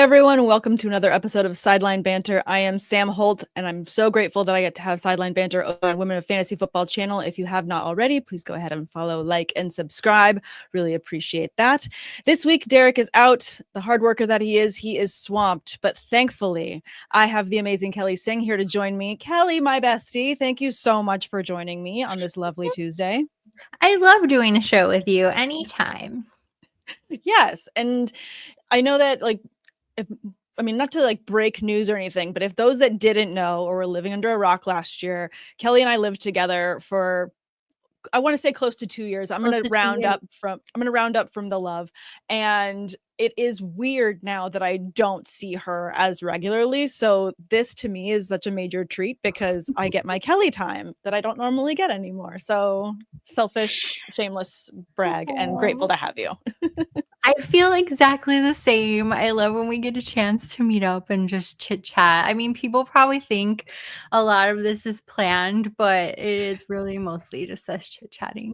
everyone. Welcome to another episode of Sideline Banter. I am Sam Holt, and I'm so grateful that I get to have Sideline Banter on Women of Fantasy Football channel. If you have not already, please go ahead and follow, like, and subscribe. Really appreciate that. This week, Derek is out. The hard worker that he is swamped. But thankfully, I have the amazing Kelly Singh here to join me. Kelly, my bestie, thank you so much for joining me on this lovely Tuesday. I love doing a show with you anytime. Yes, and I know that, not to break news or anything, but if those that didn't know or were living under a rock last year, Kelly and I lived together for, I want to say, close to 2 years. I'm going to round up from the love. And it is weird now that I don't see her as regularly. So this to me is such a major treat because I get my Kelly time that I don't normally get anymore. So selfish, shameless brag, and grateful to have you. I feel exactly the same. I love when we get a chance to meet up and just chit chat. I mean, people probably think a lot of this is planned, but it is really mostly just us chit chatting.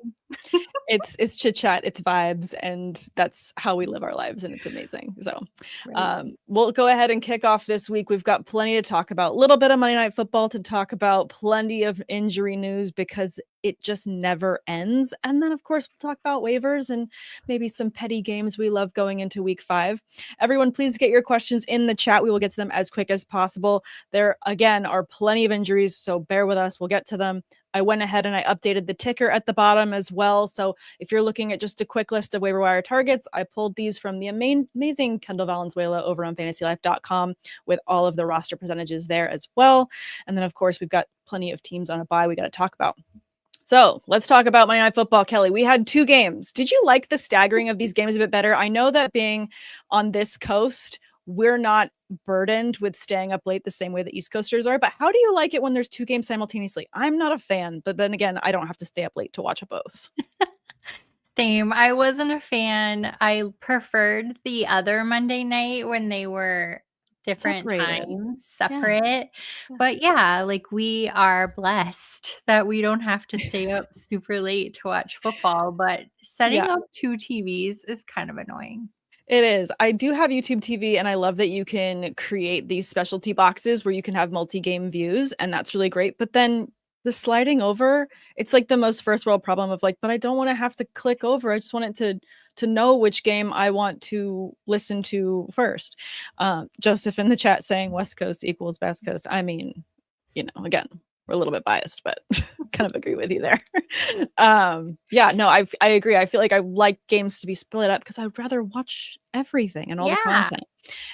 It's chit chat, it's vibes, and that's how we live our lives, and it's amazing. So we'll go ahead and kick off this week. We've got plenty to talk about, a little bit of Monday Night Football to talk about, plenty of injury news because it just never ends. And then, of course, we'll talk about waivers and maybe some petty games we love going into week 5. Everyone, please get your questions in the chat. We will get to them as quick as possible. There, again, are plenty of injuries, so bear with us. We'll get to them. I went ahead and I updated the ticker at the bottom as well. So if you're looking at just a quick list of waiver wire targets, I pulled these from the amazing Kendall Valenzuela over on fantasylife.com with all of the roster percentages there as well. And then, of course, we've got plenty of teams on a bye we got to talk about. So let's talk about Monday Night Football. Kelly, we had 2 games. Did you like the staggering of these games a bit better? I know that being on this coast, we're not burdened with staying up late the same way the East Coasters are, but how do you like it when there's 2 games simultaneously? I'm not a fan, but then again, I don't have to stay up late to watch both. Same. I wasn't a fan. I preferred the other Monday night when they were different times, separate. Yeah. But yeah, like we are blessed that we don't have to stay up super late to watch football, but setting up 2 TVs is kind of annoying. It is. I do have YouTube TV, and I love that you can create these specialty boxes where you can have multi-game views, and that's really great. But then the sliding over, it's like the most first world problem of but I don't want to have to click over. I just want it to know which game I want to listen to first. Joseph in the chat saying West Coast equals Best Coast. I mean, again, we're a little bit biased, but kind of agree with you there. I agree. I feel like I like games to be split up because I'd rather watch everything and all the content.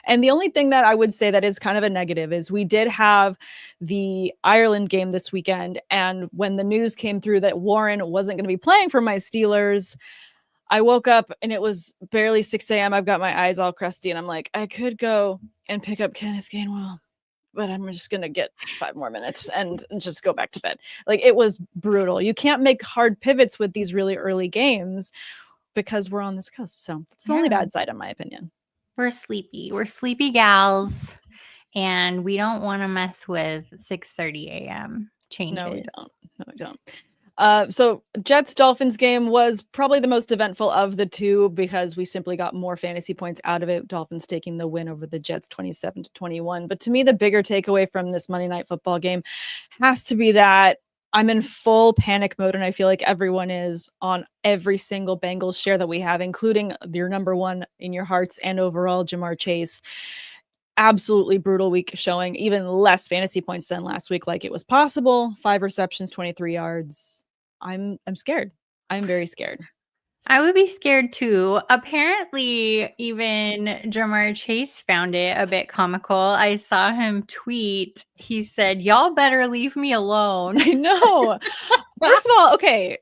And the only thing that I would say that is kind of a negative is we did have the Ireland game this weekend. And when the news came through that Warren wasn't going to be playing for my Steelers, I woke up and it was barely 6 a.m. I've got my eyes all crusty and I'm like, I could go and pick up Kenneth Gainwell, but I'm just going to get 5 more minutes and just go back to bed. It was brutal. You can't make hard pivots with these really early games because we're on this coast. So it's the only bad side, in my opinion. We're sleepy. We're sleepy gals, and we don't want to mess with 6:30 a.m. changes. No, we don't. So Jets-Dolphins game was probably the most eventful of the 2 because we simply got more fantasy points out of it. Dolphins taking the win over the Jets 27-21. But to me, the bigger takeaway from this Monday Night Football game has to be that I'm in full panic mode, and I feel like everyone is on every single Bengals share that we have, including your number 1 in your hearts and overall, Ja'Marr Chase. Absolutely brutal week showing, even less fantasy points than last week like it was possible. 5 receptions, 23 yards. I'm scared. I'm very scared. I would be scared too. Apparently, even Ja'Marr Chase found it a bit comical. I saw him tweet. He said, "Y'all better leave me alone." I know. First of all, okay,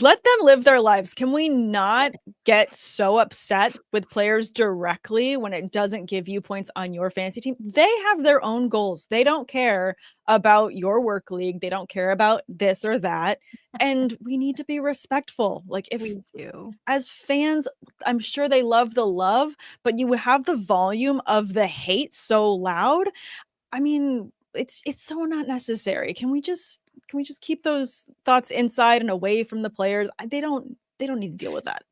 let them live their lives. Can we not get so upset with players directly when it doesn't give you points on your fantasy team? They have their own goals. They don't care about your work league. They don't care about this or that. And we need to be respectful. If we do, as fans, I'm sure they love the love, but you have the volume of the hate so loud. I mean, it's so not necessary. Can we just keep those thoughts inside and away from the players? They don't need to deal with that.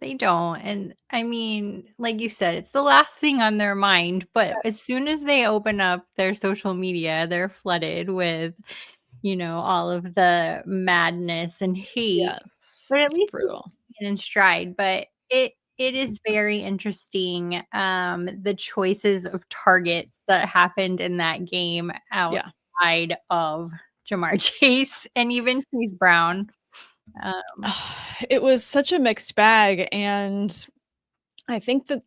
They don't, and I mean, like you said, it's the last thing on their mind, but as soon as they open up their social media, they're flooded with, all of the madness and hate, Yes, but at it's least he's brutal. taken in stride, but it is very interesting, the choices of targets that happened in that game Yeah. outside of Jamar Chase and even Chase Brown. It was such a mixed bag, and I think that,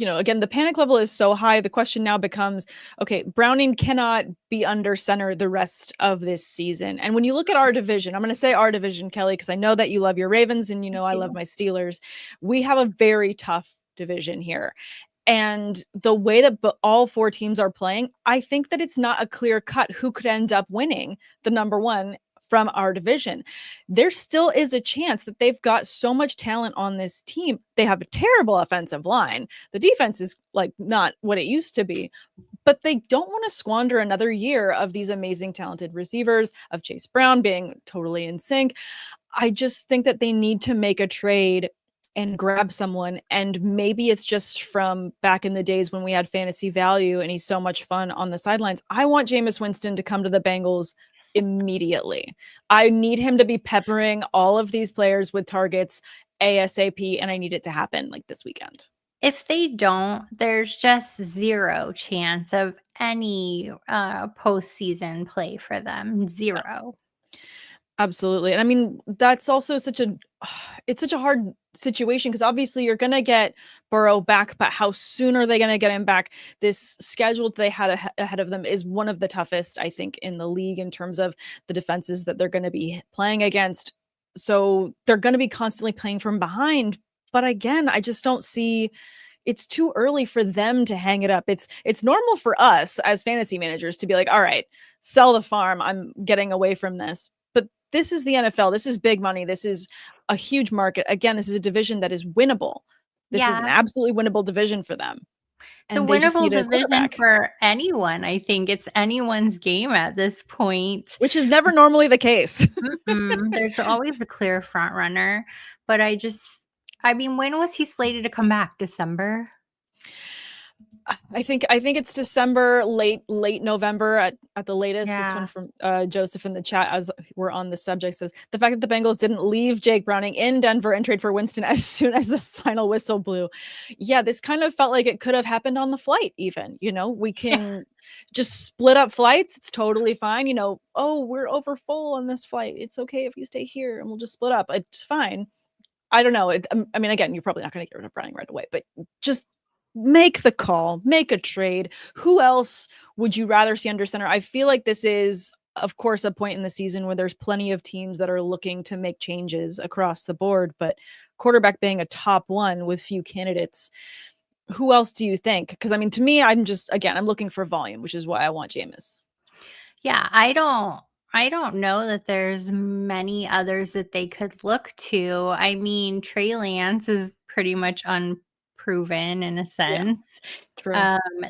again, the panic level is so high. The question now becomes, okay, Browning cannot be under center the rest of this season. And when you look at our division, I'm going to say our division, Kelly, because I know that you love your Ravens and I love my Steelers. We have a very tough division here. And the way that all four teams are playing, I think that it's not a clear cut who could end up winning the number one from our division. There still is a chance that they've got so much talent on this team. They have a terrible offensive line. The defense is like not what it used to be, but they don't want to squander another year of these amazing talented receivers, of Chase Brown being totally in sync. I just think that they need to make a trade and grab someone. And maybe it's just from back in the days when we had fantasy value and he's so much fun on the sidelines. I want Jameis Winston to come to the Bengals immediately. I need him to be peppering all of these players with targets ASAP, and I need it to happen like this weekend. If they don't, there's just zero chance of any postseason play for them. Zero. Absolutely. And I mean, that's also it's such a hard situation because obviously you're going to get Burrow back, but how soon are they going to get him back? This schedule that they had ahead of them is one of the toughest, I think, in the league in terms of the defenses that they're going to be playing against. So they're going to be constantly playing from behind. But again, I just don't see it's too early for them to hang it up. It's normal for us as fantasy managers to be like, all right, sell the farm. I'm getting away from this. But this is the NFL. This is big money. This is a huge market. Again, this is a division that is winnable. This is an Yeah. absolutely winnable division for them. It's a And they just winnable need a division quarterback, for anyone. I think it's anyone's game at this point. which is never normally the case. There's always a clear front runner, but I mean, when was he slated to come back? December? I think it's December, late November at the latest. This one Yeah. from Joseph in the chat, as we're on the subject, says the fact that the Bengals didn't leave Jake Browning in Denver and trade for Winston as soon as the final whistle blew. Yeah, this kind of felt like it could have happened on the flight. Even we can just split up flights. It's totally fine. Oh, we're over full on this flight. It's okay if you stay here and we'll just split up. It's fine. I don't know. I mean, again, you're probably not going to get rid of Browning right away, but just make the call, make a trade. Who else would you rather see under center? I feel like this is, of course, a point in the season where there's plenty of teams that are looking to make changes across the board, but quarterback being a top one with few candidates. Who else do you think? Because I mean, to me, I'm looking for volume, which is why I want Jameis. Yeah, I don't know that there's many others that they could look to. I mean, Trey Lance is pretty much unproven in a Yeah, sense. true.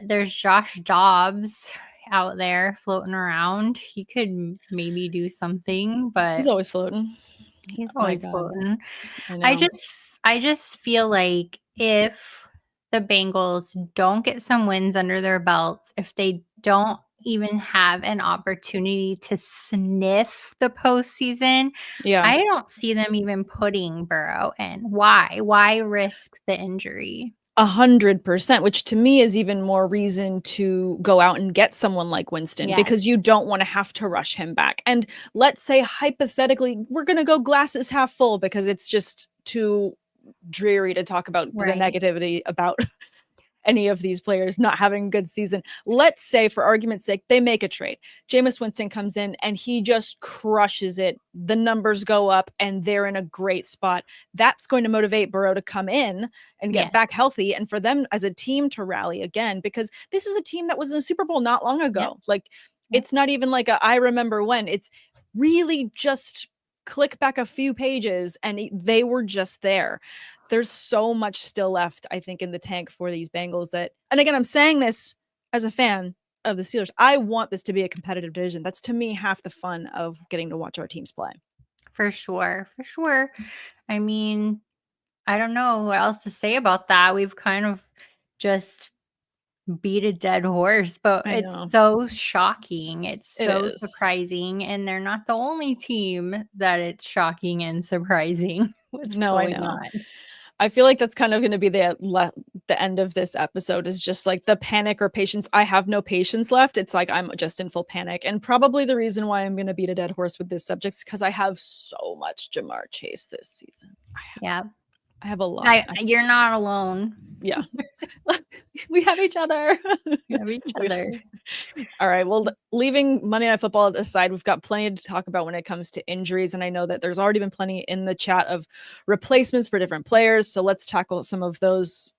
There's Josh Dobbs out there floating around. He could maybe do something, He's but always floating. he's Oh my always God. floating. I I know. just I just feel like if the Bengals don't get some wins under their belts, if they don't even have an opportunity to sniff the postseason, Yeah. I don't see them even putting Burrow in. Why? Why risk the injury? 100%, which to me is even more reason to go out and get someone like Winston Yes. because you don't want to have to rush him back. And let's say hypothetically, we're going to go glasses half full because it's just too dreary to talk about the Right. negativity about any of these players not having a good season. Let's say, for argument's sake, they make a trade. Jameis Winston comes in and he just crushes it. The numbers go up and they're in a great spot. That's going to motivate Burrow to come in and get Yes. back healthy, and for them as a team to rally again, because this is a team that was in the Super Bowl not long ago. Yep. Like, Yep. it's not even like I remember when. It's really just click back a few pages and they were just there. There's so much still left, I think, in the tank for these Bengals that, and again, I'm saying this as a fan of the Steelers. I want this to be a competitive division. That's, to me, half the fun of getting to watch our teams play. For sure. For sure. I mean, I don't know what else to say about that. We've kind of just beat a dead horse, but I it's know. so shocking. It's It so is. surprising, and they're not the only team that it's shocking and surprising what's No, I going know. on. I feel like that's kind of going to be the end of this episode, is just like the panic or patience. I have no patience left. It's like I'm just in full panic. And probably the reason why I'm going to beat a dead horse with this subject is because I have so much Jamar Chase this season. I have a lot. You're not alone. Yeah. We have each other. We have each other. All right. Well, leaving Monday Night Football aside, we've got plenty to talk about when it comes to injuries. And I know that there's already been plenty in the chat of replacements for different players. So let's tackle some of those.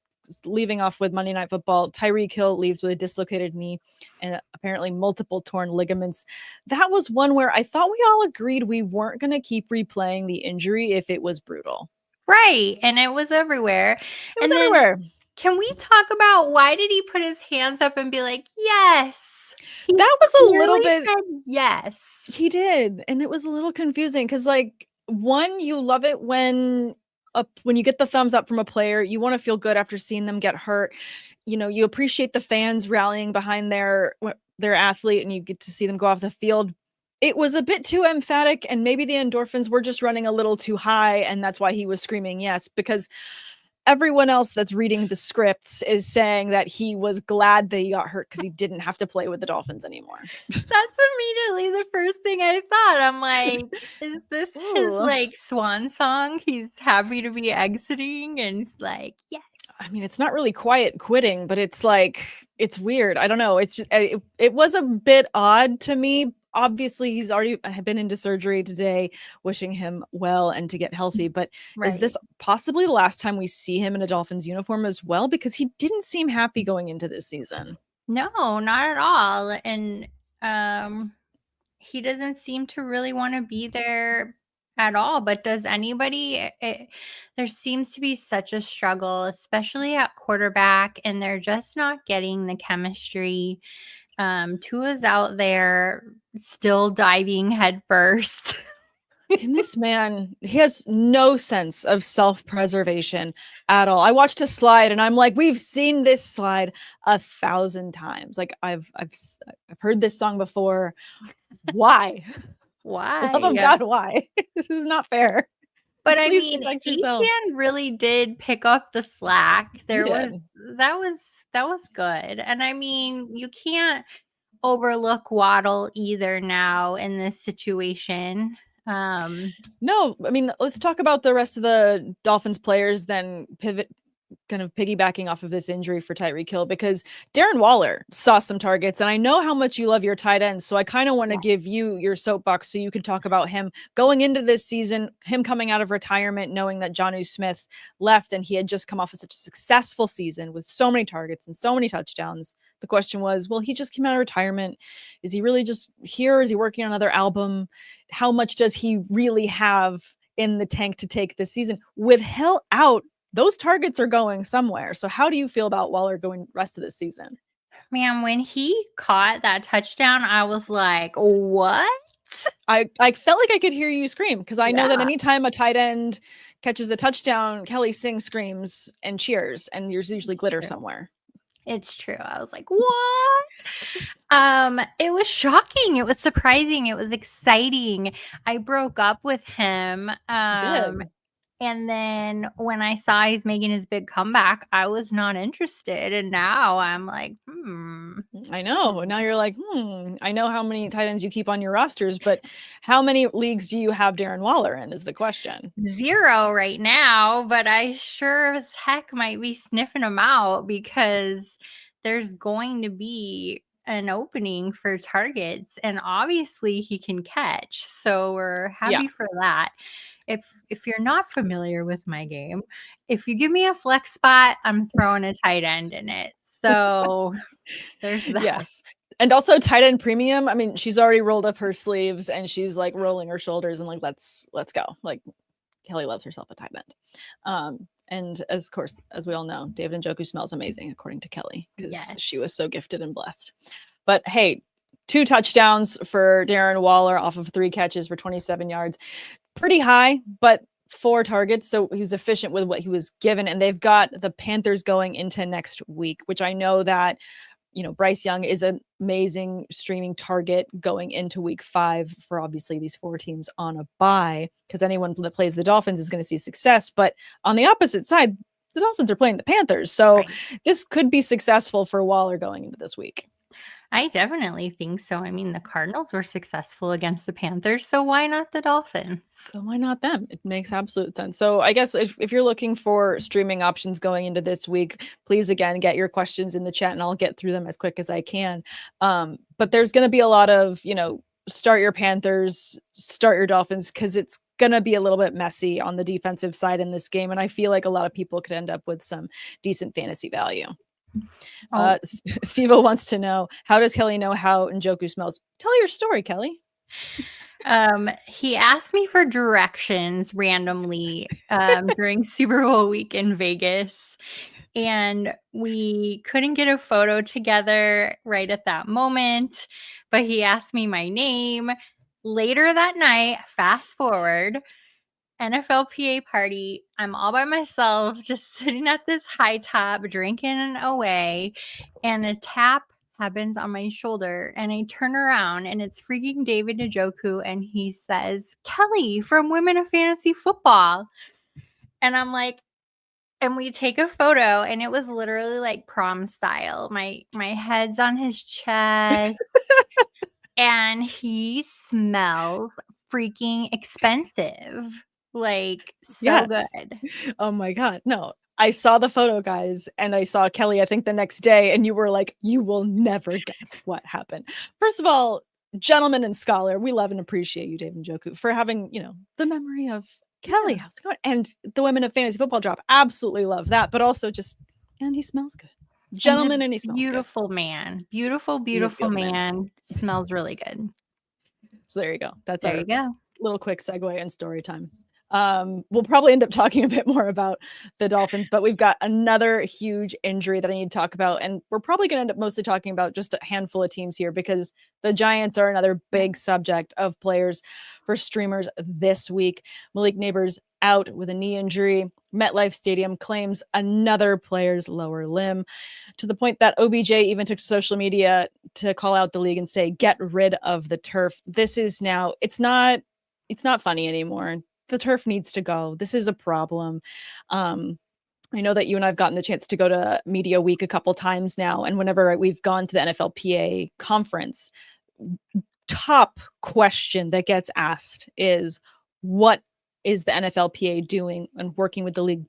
Leaving off with Monday Night Football, Tyreek Hill leaves with a dislocated knee and apparently multiple torn ligaments. That was one where I thought we all agreed we weren't going to keep replaying the injury if it was brutal. Right. And it was everywhere. It was everywhere. Can we talk about why did he put his hands up and be like, yes? That was a little bit. Yes. He did. And it was a little confusing because, like, one, you love it when you get the thumbs up from a player. You want to feel good after seeing them get hurt. You know, you appreciate the fans rallying behind their athlete and you get to see them go off the field. It was a bit too emphatic, and maybe the endorphins were just running a little too high, and that's why he was screaming yes, because everyone else that's reading the scripts is saying that he was glad that he got hurt because he didn't have to play with the Dolphins anymore. That's immediately the first thing I thought. I'm like, is this his like swan song? He's happy to be exiting, and he's like, yes. I mean, it's not really quiet quitting, but it's like, it's weird. I don't know. It's just, it was a bit odd to me. Obviously, he's already been into surgery today, wishing him well and to get healthy. But is this possibly the last time we see him in a Dolphins uniform as well? Because he didn't seem happy going into this season. No, not at all. And he doesn't seem to really want to be there at all. But does anybody? There seems to be such a struggle, especially at quarterback, and they're just not getting the chemistry. Tua's out there still diving head first. And this man, he has no sense of self-preservation at all. I watched a slide and I'm like, we've seen this slide 1,000 times. Like I've heard this song before. Why? Why? Love of God, why? This is not fair. But I mean, Etienne really did pick up the slack. That was good. And I mean, you can't overlook Waddle either now in this situation. No, I mean, let's talk about the rest of the Dolphins players, then pivot, kind of piggybacking off of this injury for Tyreek Hill, because Darren Waller saw some targets, and I know how much you love your tight ends, so I kind of want to give you your soapbox so you can talk about him going into this season, him coming out of retirement, knowing that Jonnu Smith left, and he had just come off of such a successful season with so many targets and so many touchdowns. The question was, well, he just came out of retirement. Is he really just here? Is he working on another album? How much does he really have in the tank to take this season? With Hill out, those targets are going somewhere. So how do you feel about Waller going rest of the season? Man, when he caught that touchdown, I was like, what? I felt like I could hear you scream, because I know that anytime a tight end catches a touchdown, Kelly sings, screams, and cheers, and there's usually glitter somewhere. It's true. I was like, what? It was shocking. It was surprising. It was exciting. I broke up with him. And then when I saw he's making his big comeback, I was not interested. And now I'm like, I know. Now you're like, I know how many tight ends you keep on your rosters, but how many leagues do you have Darren Waller in is the question. 0 right now, but I sure as heck might be sniffing him out, because there's going to be an opening for targets, and obviously he can catch. So we're happy for that. If you're not familiar with my game, if you give me a flex spot, I'm throwing a tight end in it. So there's that. Yes. And also tight end premium. I mean, she's already rolled up her sleeves and she's like rolling her shoulders and like, let's go. Like, Kelly loves herself a tight end. And of course, as we all know, David Njoku smells amazing, according to Kelly, because she was so gifted and blessed. But hey, 2 touchdowns for Darren Waller off of 3 catches for 27 yards. Pretty high, but 4 targets, so he was efficient with what he was given, and they've got the Panthers going into next week, which I know that, Bryce Young is an amazing streaming target going into week 5 for obviously these 4 teams on a bye, because anyone that plays the Dolphins is going to see success. But on the opposite side, the Dolphins are playing the Panthers, so this could be successful for Waller going into this week. I definitely think so. I mean, the Cardinals were successful against the Panthers, so why not the Dolphins? So why not them? It makes absolute sense. So I guess if you're looking for streaming options going into this week, please, again, get your questions in the chat and I'll get through them as quick as I can. But there's going to be a lot of, start your Panthers, start your Dolphins, because it's going to be a little bit messy on the defensive side in this game. And I feel like a lot of people could end up with some decent fantasy value. Steve-O wants to know, how does Kelly know how Njoku smells? Tell your story, Kelly. He asked me for directions randomly during Super Bowl week in Vegas, and we couldn't get a photo together right at that moment, but he asked me my name. Later that night, fast forward, NFLPA party, I'm all by myself, just sitting at this high top, drinking away, and a tap happens on my shoulder, and I turn around, and it's freaking David Njoku, and he says, "Kelly from Women of Fantasy Football," and I'm like, and we take a photo, and it was literally like prom style. My head's on his chest, and he smells freaking expensive. Like, so good. Oh my God. No, I saw the photo, guys, and I saw Kelly, I think the next day, and you were like, you will never guess what happened. First of all, gentleman and scholar, we love and appreciate you, David Njoku, for having, the memory of Kelly. How's it going? And the Women of Fantasy Football drop. Absolutely love that. But also just, and he smells good. Gentleman, and he smells beautiful good. Man. Beautiful man. Smells really good. So there you go. That's there you go. Little quick segue and story time. We'll probably end up talking a bit more about the Dolphins, but we've got another huge injury that I need to talk about. And we're probably going to end up mostly talking about just a handful of teams here, because the Giants are another big subject of players for streamers this week. Malik Neighbors out with a knee injury. MetLife Stadium claims another player's lower limb, to the point that OBJ even took to social media to call out the league and say, get rid of the turf. This is now, it's not funny anymore. The turf needs to go. This is a problem. I know that you and I've gotten the chance to go to Media Week a couple times now, and whenever we've gone to the NFLPA conference, top question that gets asked is, what is the NFLPA doing and working with the league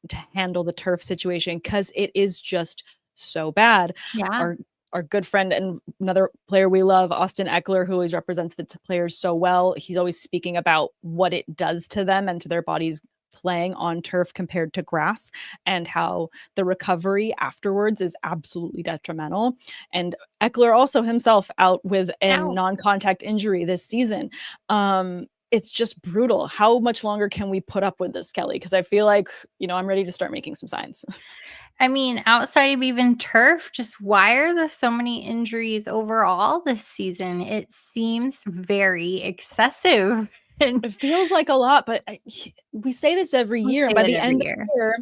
to handle the turf situation? Because it is just so bad. Yeah. Our good friend and another player we love, Austin Eckler, who always represents the players so well, he's always speaking about what it does to them and to their bodies playing on turf compared to grass, and how the recovery afterwards is absolutely detrimental. And Eckler also himself out with a non-contact injury this season. It's just brutal. How much longer can we put up with this, Kelly? Because I feel like, I'm ready to start making some signs. I mean, outside of even turf, just why are there so many injuries overall this season? It seems very excessive. It feels like a lot, but we say this every year, and by the end of the year,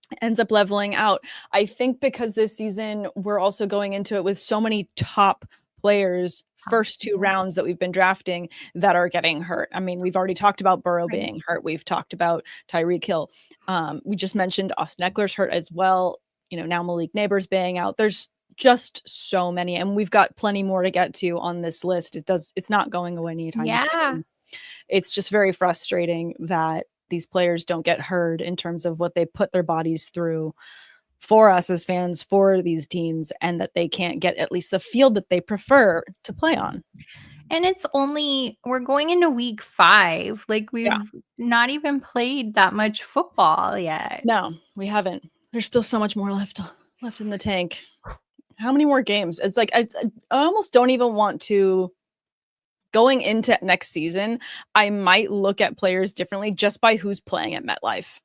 it ends up leveling out. I think because this season, we're also going into it with so many top players, first 2 rounds that we've been drafting, that are getting hurt. I mean, we've already talked about Burrow being hurt. We've talked about Tyreek Hill. We just mentioned Austin Eckler's hurt as well. Now Malik Neighbors being out. There's just so many, and we've got plenty more to get to on this list. It's not going away anytime soon. It's just very frustrating that these players don't get heard in terms of what they put their bodies through for us as fans, for these teams, and that they can't get at least the field that they prefer to play on. And we're going into week 5. Like, we've not even played that much football yet. No, we haven't. There's still so much more left in the tank. How many more games? It's like, I almost don't even want to. Going into next season, I might look at players differently just by who's playing at MetLife.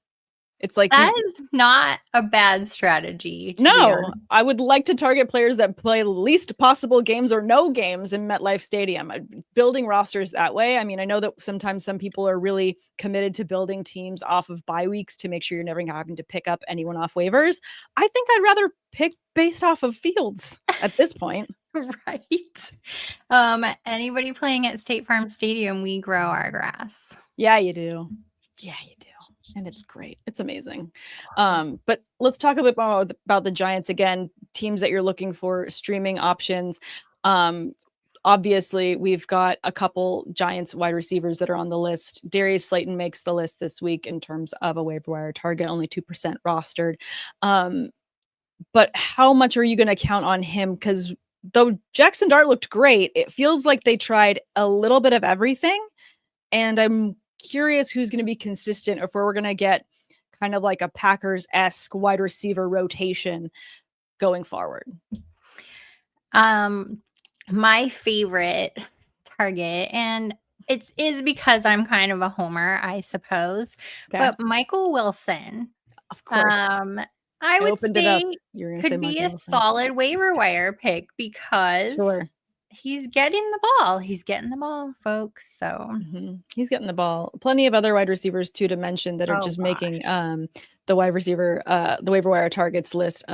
It's like that is not a bad strategy. No, I would like to target players that play least possible games or no games in MetLife Stadium. Building rosters that way. I mean, I know that sometimes some people are really committed to building teams off of bye weeks to make sure you're never having to pick up anyone off waivers. I think I'd rather pick based off of fields at this point. Right. Anybody playing at State Farm Stadium, we grow our grass. Yeah, you do. Yeah, you do. And it's great. It's amazing. But let's talk a bit more about the Giants again, teams that you're looking for streaming options. Obviously, we've got a couple Giants wide receivers that are on the list. Darius Slayton makes the list this week in terms of a waiver wire target, only 2% rostered. But how much are you going to count on him? Because though Jaxson Dart looked great, it feels like they tried a little bit of everything. And I'm curious who's going to be consistent, or if we're going to get kind of like a Packers-esque wide receiver rotation going forward. My favorite target, and it is because I'm kind of a homer, I suppose, but Michael Wilson. Of course. I would say could be a solid waiver wire pick because he's getting the ball. He's getting the ball, folks. So he's getting the ball. Plenty of other wide receivers too to mention that are just making the wide receiver, the waiver wire targets list.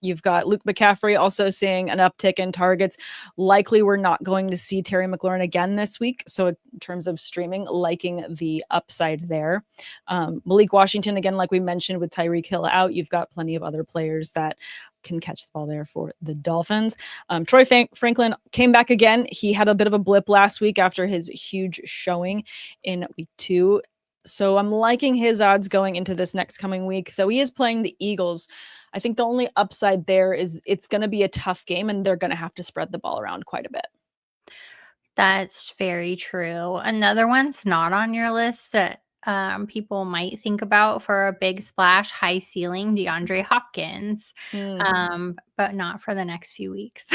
You've got Luke McCaffrey also seeing an uptick in targets. Likely we're not going to see Terry McLaurin again this week. So in terms of streaming, liking the upside there. Malik Washington, again, like we mentioned with Tyreek Hill out, you've got plenty of other players that can catch the ball there for the Dolphins. Troy Franklin came back again. He had a bit of a blip last week after his huge showing in week 2. So I'm liking his odds going into this next coming week, though he is playing the Eagles. I think the only upside there is it's going to be a tough game and they're going to have to spread the ball around quite a bit. That's very true. Another one's not on your list that people might think about for a big splash, high ceiling, DeAndre Hopkins, but not for the next few weeks.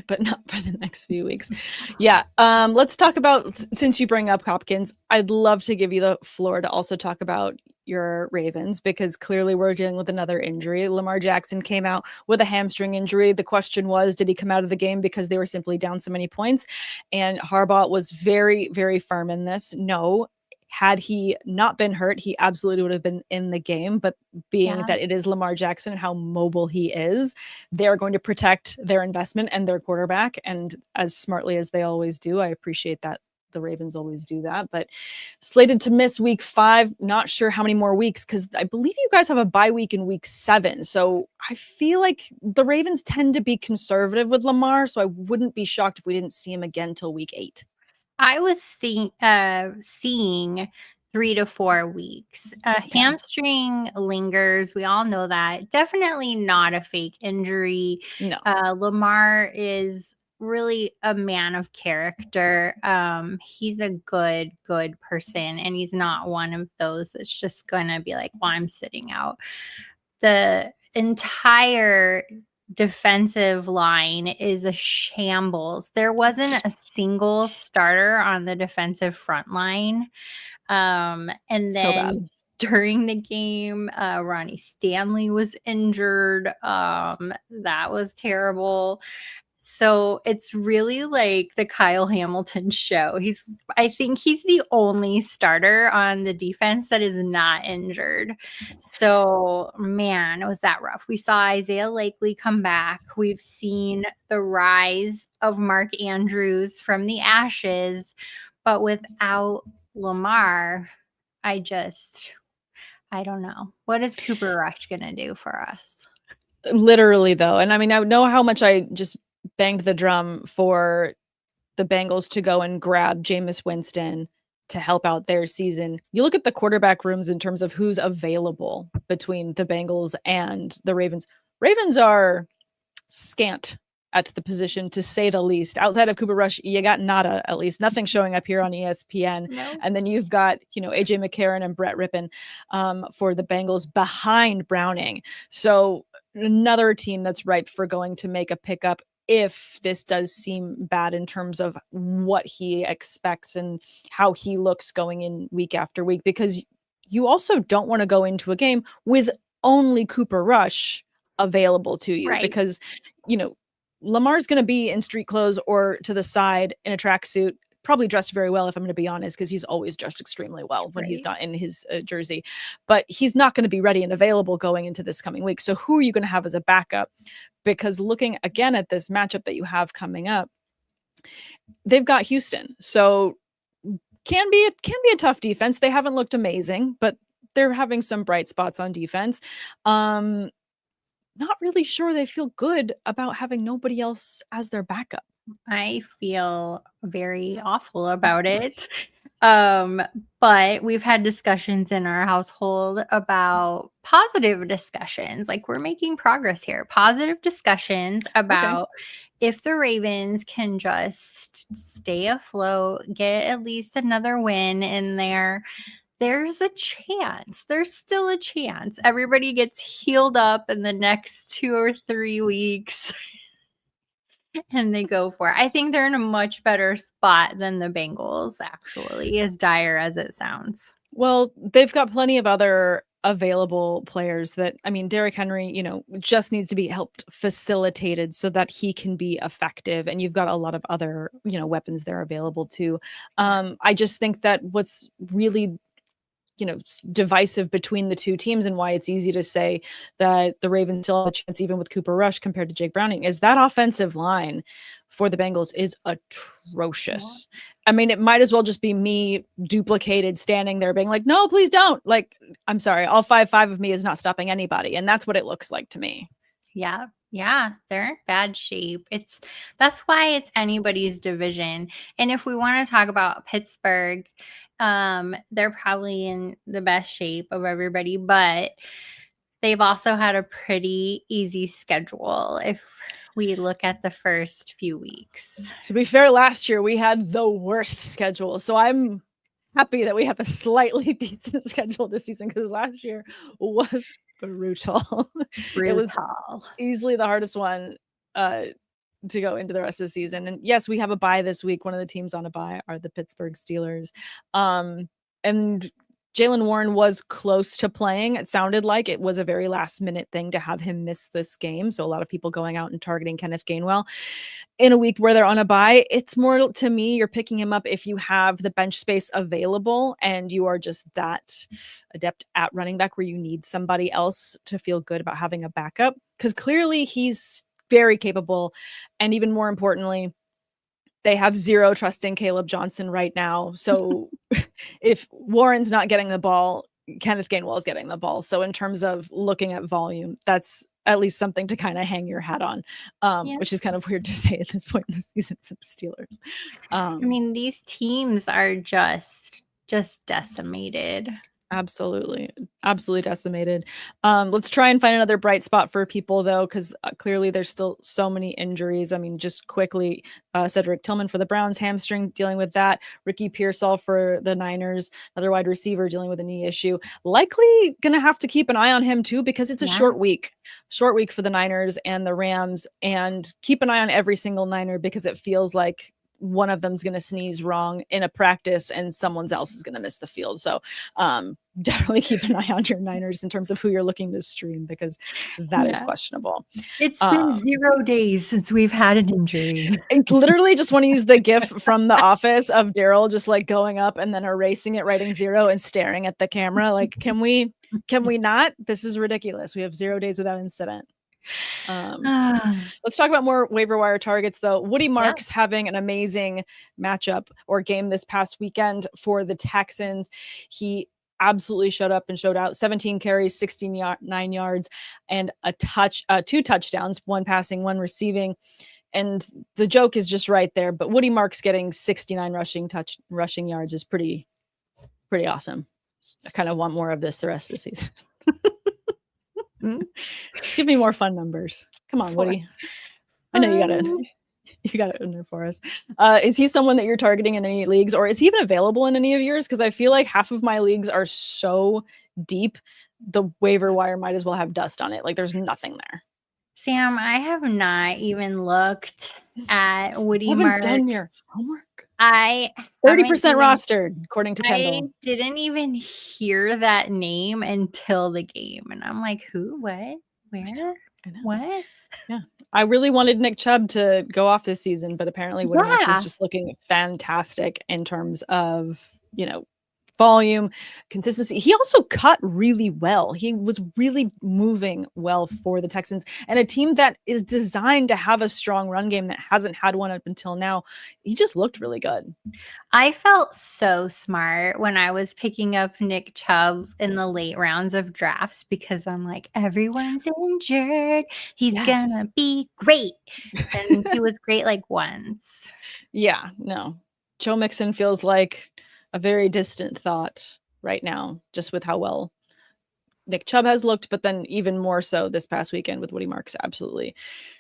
But not for the next few weeks. Yeah. Let's talk about, since you bring up Hopkins, I'd love to give you the floor to also talk about your Ravens, because clearly we're dealing with another injury. Lamar Jackson came out with a hamstring injury. The question was, did he come out of the game because they were simply down so many points? And Harbaugh was very, very firm in this. No. Had he not been hurt, he absolutely would have been in the game. But being that it is Lamar Jackson and how mobile he is, they're going to protect their investment and their quarterback. And as smartly as they always do, I appreciate that the Ravens always do that. But slated to miss week 5, not sure how many more weeks, because I believe you guys have a bye week in week 7. So I feel like the Ravens tend to be conservative with Lamar. So I wouldn't be shocked if we didn't see him again till week 8. I was seeing 3 to 4 weeks. Hamstring lingers. We all know that. Definitely not a fake injury. No. Lamar is really a man of character. He's a good person, and he's not one of those that's just going to be like, well, I'm sitting out. The entire defensive line is a shambles. There wasn't a single starter on the defensive front line. And then during the game, Ronnie Stanley was injured. That was terrible. So it's really like the Kyle Hamilton show. I think he's the only starter on the defense that is not injured. So, man, was that rough. We saw Isaiah Likely come back. We've seen the rise of Mark Andrews from the ashes. But without Lamar, I don't know. What is Cooper Rush going to do for us? Literally, though. And I mean, I know how much I just banged the drum for the Bengals to go and grab Jameis Winston to help out their season. You look at the quarterback rooms in terms of who's available between the Bengals and the Ravens. Ravens are scant at the position, to say the least. Outside of Cooper Rush, you got nada, at least. Nothing showing up here on ESPN. No. And then you've got, AJ McCarron and Brett Rippon for the Bengals behind Browning. So another team that's ripe for going to make a pickup if this does seem bad in terms of what he expects and how he looks going in week after week, because you also don't want to go into a game with only Cooper Rush available to you, because, Lamar's going to be in street clothes or to the side in a tracksuit, probably dressed very well, if I'm going to be honest, because he's always dressed extremely well when he's not in his jersey. But he's not going to be ready and available going into this coming week. So who are you going to have as a backup? Because looking again at this matchup that you have coming up, they've got Houston. So can be a tough defense. They haven't looked amazing, but they're having some bright spots on defense. Not really sure they feel good about having nobody else as their backup. I feel very awful about it. But we've had discussions in our household about positive discussions. Like, we're making progress here. Positive discussions about if the Ravens can just stay afloat, get at least another win in there, there's a chance. There's still a chance. Everybody gets healed up in the next 2 or 3 weeks. And they go for it. I think they're in a much better spot than the Bengals, actually, as dire as it sounds. Well, they've got plenty of other available players that, Derrick Henry, just needs to be helped facilitated so that he can be effective. And you've got a lot of other, weapons there available too. I just think that what's really divisive between the two teams, and why it's easy to say that the Ravens still have a chance even with Cooper Rush compared to Jake Browning, is that offensive line for the Bengals is atrocious. It might as well just be me duplicated standing there being like, no, please don't. Like, I'm sorry, all 5'5" of me is not stopping anybody. And that's what it looks like to me. Yeah, they're in bad shape. That's why it's anybody's division. And if we want to talk about Pittsburgh, they're probably in the best shape of everybody, but they've also had a pretty easy schedule if we look at the first few weeks. To be fair, last year we had the worst schedule, so I'm happy that we have a slightly decent schedule this season, because last year was brutal. It was easily the hardest one to go into the rest of the season. And yes, we have a bye this week. One of the teams on a bye are the Pittsburgh Steelers. And Jaylen Warren was close to playing. It sounded like it was a very last minute thing to have him miss this game. So a lot of people going out and targeting Kenneth Gainwell in a week where they're on a bye. It's more, to me, you're picking him up if you have the bench space available and you are just that adept at running back where you need somebody else to feel good about having a backup, because clearly he's very capable. And even more importantly, they have zero trust in Caleb Johnson right now. So if Warren's not getting the ball, Kenneth Gainwell is getting the ball. So in terms of looking at volume, that's at least something to kind of hang your hat on, which is kind of weird to say at this point in the season for the Steelers. These teams are just decimated. Absolutely decimated. Let's try and find another bright spot for people, though, because clearly there's still so many injuries. Just quickly, Cedric Tillman for the Browns, hamstring, dealing with that. Ricky Pearsall for the Niners, another wide receiver dealing with a knee issue. Likely going to have to keep an eye on him, too, because it's a short week for the Niners and the Rams. And keep an eye on every single Niner, because it feels like one of them's going to sneeze wrong in a practice and someone else is going to miss the field. So definitely keep an eye on your Niners in terms of who you're looking to stream, because that is questionable. It's been 0 days since we've had an injury. I literally just want to use the gif from The Office of Daryl just like going up and then erasing it, writing 0 and staring at the camera. Like, can we not? This is ridiculous. We have 0 days without incident. Let's talk about more waiver wire targets, though. Woody Marks having an amazing matchup or game this past weekend for the Texans. He absolutely showed up and showed out. 17 carries, 69 yards, and 2 touchdowns, 1 passing, 1 receiving. And the joke is just right there. But Woody Marks getting 69 rushing yards is pretty awesome. I kind of want more of this the rest of the season. Just give me more fun numbers. Come on, Woody. I know you got it in there for us. Is he someone that you're targeting in any leagues, or is he even available in any of yours? Because I feel like half of my leagues are so deep, the waiver wire might as well have dust on it. Like, there's nothing there. Sam, I have not even looked at Woody Marks. Done your homework? I 30% rostered, according to Kendall. I didn't even hear that name until the game, and I'm like, who, what, where, I know. what? Yeah. I really wanted Nick Chubb to go off this season, but apparently Woody Marks is just looking fantastic in terms of, volume, consistency. He also cut really well. He was really moving well for the Texans, and a team that is designed to have a strong run game that hasn't had one up until now. He just looked really good. I felt so smart when I was picking up Nick Chubb in the late rounds of drafts because I'm like, everyone's injured. He's gonna be great. And he was great like once. Yeah, no. Joe Mixon feels like a very distant thought right now, just with how well Nick Chubb has looked, but then even more so this past weekend with Woody Marks absolutely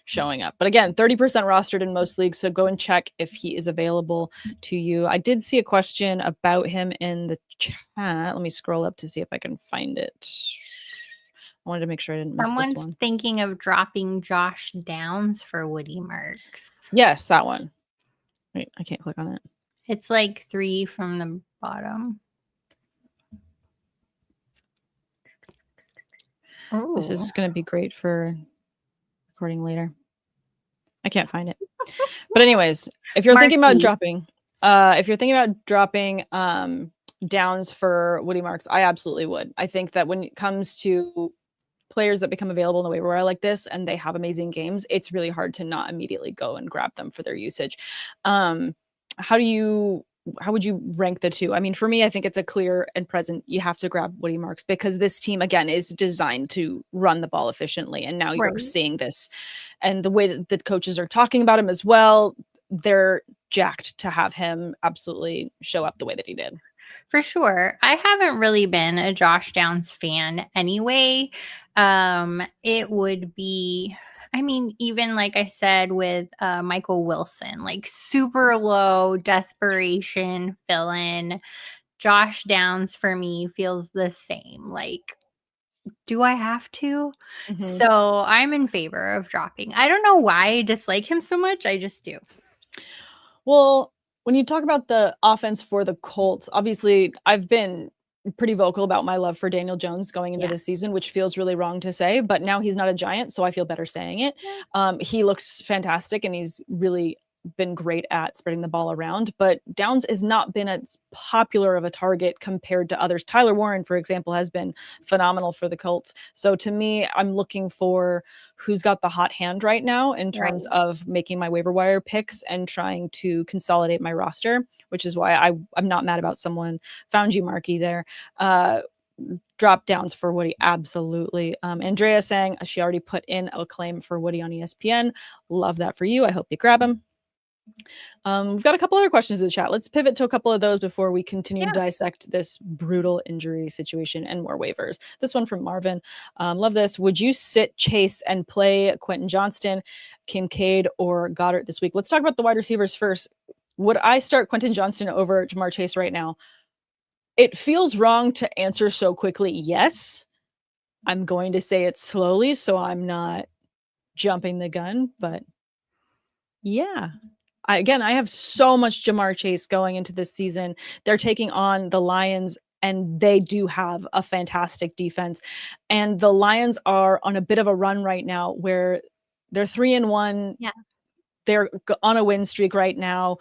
showing up. But again, 30% rostered in most leagues, so go and check if he is available to you. I did see a question about him in the chat. Let me scroll up to see if I can find it. I wanted to make sure I didn't miss this one. Someone's thinking of dropping Josh Downs for Woody Marks. Yes, that one. Wait, I can't click on it. It's like 3 from the bottom. Oh. This is going to be great for recording later. I can't find it. But anyways, if you're thinking about dropping Downs for Woody Marks, I absolutely would. I think that when it comes to players that become available in the waiver wire like this and they have amazing games, it's really hard to not immediately go and grab them for their usage. How would you rank the two? I mean, for me, I think it's a clear and present. You have to grab Woody Marks because this team, again, is designed to run the ball efficiently. And now you're seeing this. And the way that the coaches are talking about him as well, they're jacked to have him absolutely show up the way that he did. For sure. I haven't really been a Josh Downs fan anyway. It would be... I mean, even like I said with Michael Wilson, like super low desperation fill-in. Josh Downs for me feels the same. Like, do I have to? Mm-hmm. So I'm in favor of dropping. I don't know why I dislike him so much. I just do. Well, when you talk about the offense for the Colts, obviously I've been pretty vocal about my love for Daniel Jones going into this season, which feels really wrong to say, but now he's not a Giant, so I feel better saying it. He looks fantastic and he's really been great at spreading the ball around, but Downs has not been as popular of a target compared to others. Tyler Warren, for example, has been phenomenal for the Colts. So to me, I'm looking for who's got the hot hand right now in terms of making my waiver wire picks and trying to consolidate my roster, which is why I'm not mad about someone found you, Marky, there. Drop Downs for Woody, absolutely. Andrea saying she already put in a claim for Woody on ESPN. Love that for you. I hope you grab him. We've got a couple other questions in the chat. Let's pivot to a couple of those before we continue to dissect this brutal injury situation and more waivers. This one from Marvin. Love this. Would you sit Chase and play Quentin Johnston, Kincaid, or Goddard this week? Let's talk about the wide receivers first. Would I start Quentin Johnston over Jamar Chase right now? It feels wrong to answer so quickly. Yes. I'm going to say it slowly so I'm not jumping the gun, but yeah. I have so much Jamar Chase going into this season. They're taking on the Lions, and they do have a fantastic defense. And the Lions are on a bit of a run right now where they're 3-1. Yeah. They're on a win streak right now.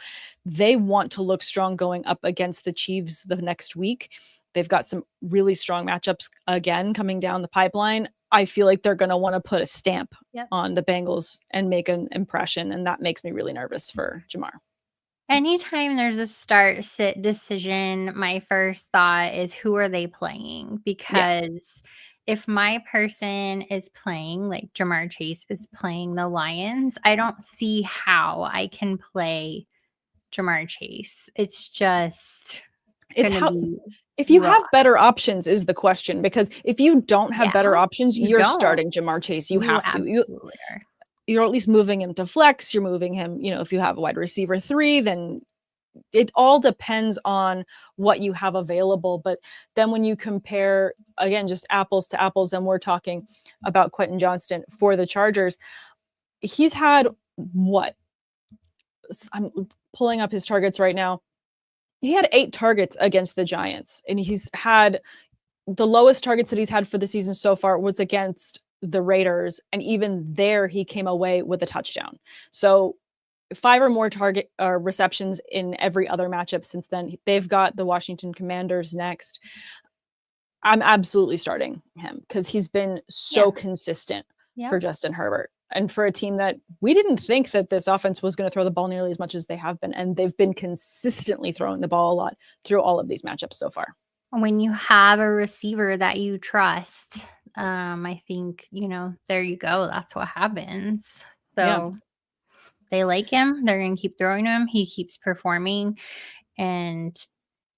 They want to look strong going up against the Chiefs the next week. They've got some really strong matchups again coming down the pipeline. I feel like they're going to want to put a stamp on the Bengals and make an impression. And that makes me really nervous for Jamar. Anytime there's a start-sit decision, my first thought is, who are they playing? Because if my person is playing, like Jamar Chase is playing the Lions, I don't see how I can play Jamar Chase. It's just if you have better options is the question, because if you don't have better options, you're starting Jamar Chase. You have to. You're at least moving him to flex. You're moving him, if you have a wide receiver 3, then it all depends on what you have available. But then when you compare, again, just apples to apples, and we're talking about Quentin Johnston for the Chargers, he's had I'm pulling up his targets right now. He had 8 targets against the Giants, and he's had the lowest targets that he's had for the season so far was against the Raiders, and even there he came away with a touchdown. So 5 or more target receptions in every other matchup since then. They've got the Washington Commanders next. I'm absolutely starting him because he's been so consistent for Justin Herbert. And for a team that we didn't think that this offense was going to throw the ball nearly as much as they have been. And they've been consistently throwing the ball a lot through all of these matchups so far. When you have a receiver that you trust, I think, there you go. That's what happens. So they like him. They're going to keep throwing him. He keeps performing. And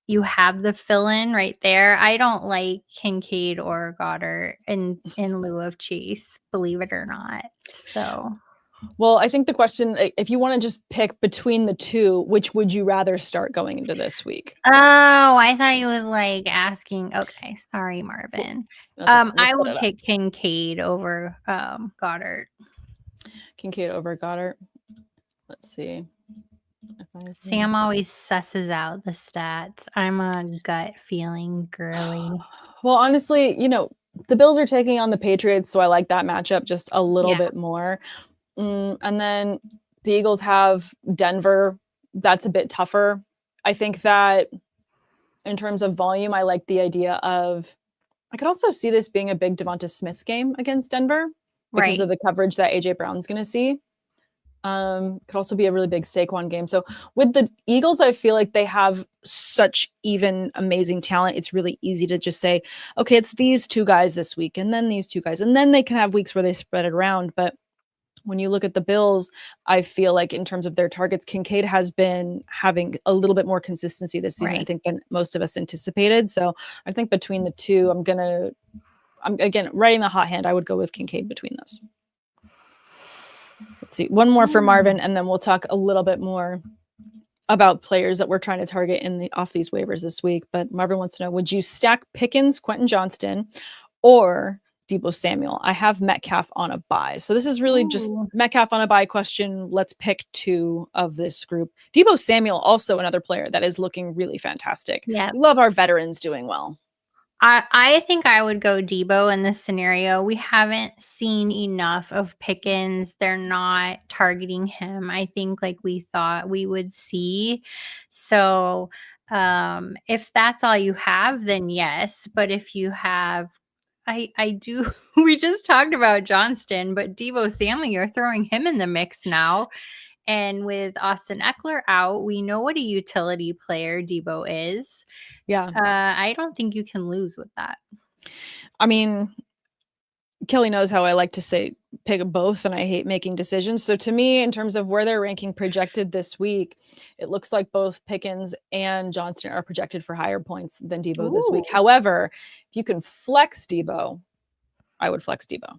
you have the fill-in right there. I don't like Kincaid or Goddard in lieu of Chase, believe it or not. So, well, I think the question, if you want to just pick between the two, which would you rather start going into this week? Oh, I thought he was like asking. Okay, sorry, Marvin. I would pick Kincaid over Goddard. Kincaid over Goddard. Let's see. Sam always susses out the stats. I'm a gut feeling girly. Well, honestly, the Bills are taking on the Patriots, so I like that matchup just a little bit more. And then the Eagles have Denver. That's a bit tougher. I think that in terms of volume, I like the idea of, I could also see this being a big Devonta Smith game against Denver because of the coverage that AJ Brown's going to see. Could also be a really big Saquon game. So with the Eagles, I feel like they have such even amazing talent. It's really easy to just say, okay, it's these 2 guys this week and then these 2 guys. And then they can have weeks where they spread it around. But when you look at the Bills, I feel like in terms of their targets, Kincaid has been having a little bit more consistency this season, I think, than most of us anticipated. So I think between the two, I'm again, writing the hot hand, I would go with Kincaid between those. Let's see, one more for Marvin, and then we'll talk a little bit more about players that we're trying to target off these waivers this week. But Marvin wants to know, would you stack Pickens, Quentin Johnston, or Deebo Samuel? I have Metcalf on a bye. So this is really just Metcalf on a bye question. Let's pick 2 of this group. Deebo Samuel, also another player that is looking really fantastic. We love our veterans doing well. I think I would go Deebo in this scenario. We haven't seen enough of Pickens. They're not targeting him, I think, like we thought we would see. So if that's all you have, then yes. But if you have, I do, we just talked about Johnston, but Deebo Samuel, you're throwing him in the mix now. And with Austin Eckler out, we know what a utility player Deebo is. Yeah. I don't think you can lose with that. I mean, Kelly knows how I like to say pick both, and I hate making decisions. So to me, in terms of where they're ranking projected this week, it looks like both Pickens and Johnston are projected for higher points than Deebo this week. However, if you can flex Deebo, I would flex Deebo.